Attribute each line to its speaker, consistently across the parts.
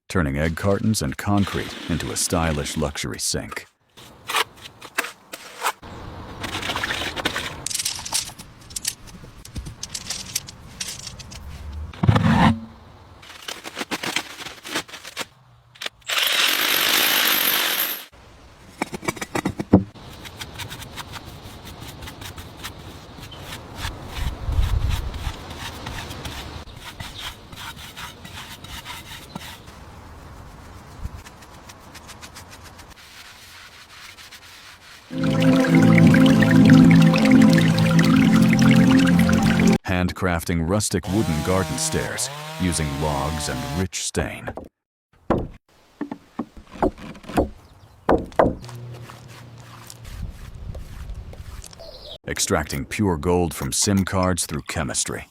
Speaker 1: turning egg cartons and concrete into a stylish luxury sink. Handcrafting rustic wooden garden stairs using logs and rich stain. Extracting pure gold from SIM cards through chemistry.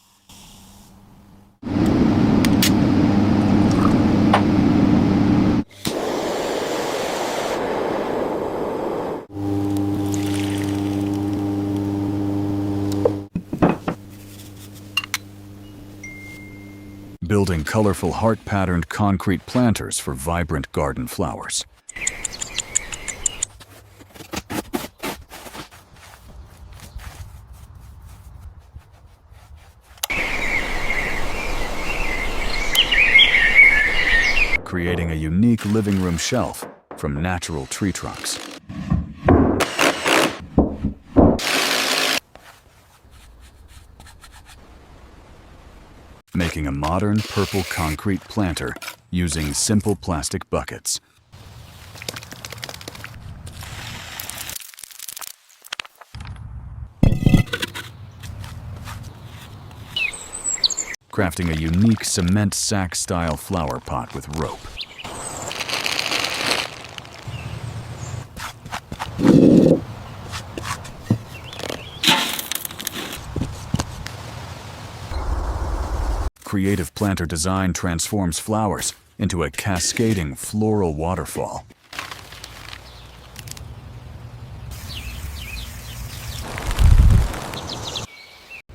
Speaker 1: Building colorful heart-patterned concrete planters for vibrant garden flowers. Creating a unique living room shelf from natural tree trunks. Making a modern purple concrete planter using simple plastic buckets. Crafting a unique cement sack-style flower pot with rope. Creative planter design transforms flowers into a cascading floral waterfall.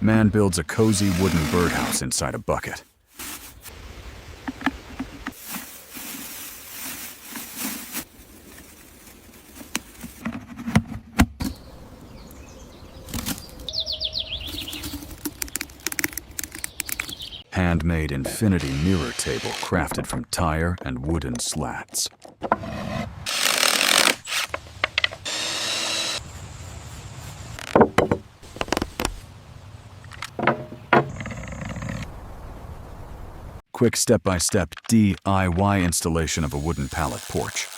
Speaker 1: Man builds a cozy wooden birdhouse inside a bucket. Handmade infinity mirror table crafted from tire and wooden slats. Quick step-by-step DIY installation of a wooden pallet porch.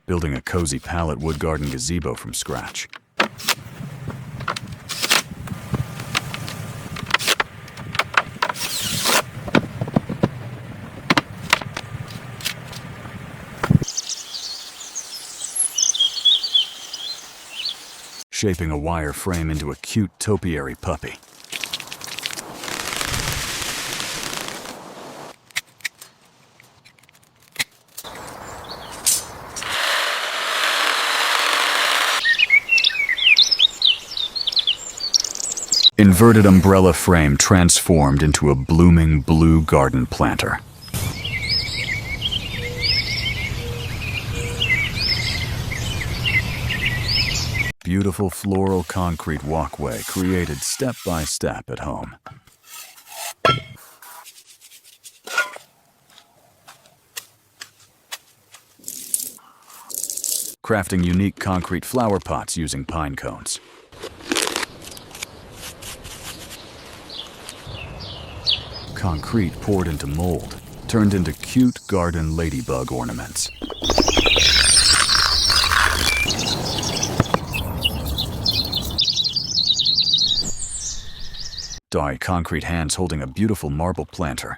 Speaker 1: Building a cozy pallet wood garden gazebo from scratch. Shaping a wire frame into a cute topiary puppy. Inverted umbrella frame transformed into a blooming blue garden planter. Beautiful floral concrete walkway created step by step at home. Crafting unique concrete flower pots using pine cones. Concrete poured into mold, turned into cute garden ladybug ornaments. Dye concrete hands holding a beautiful marble planter.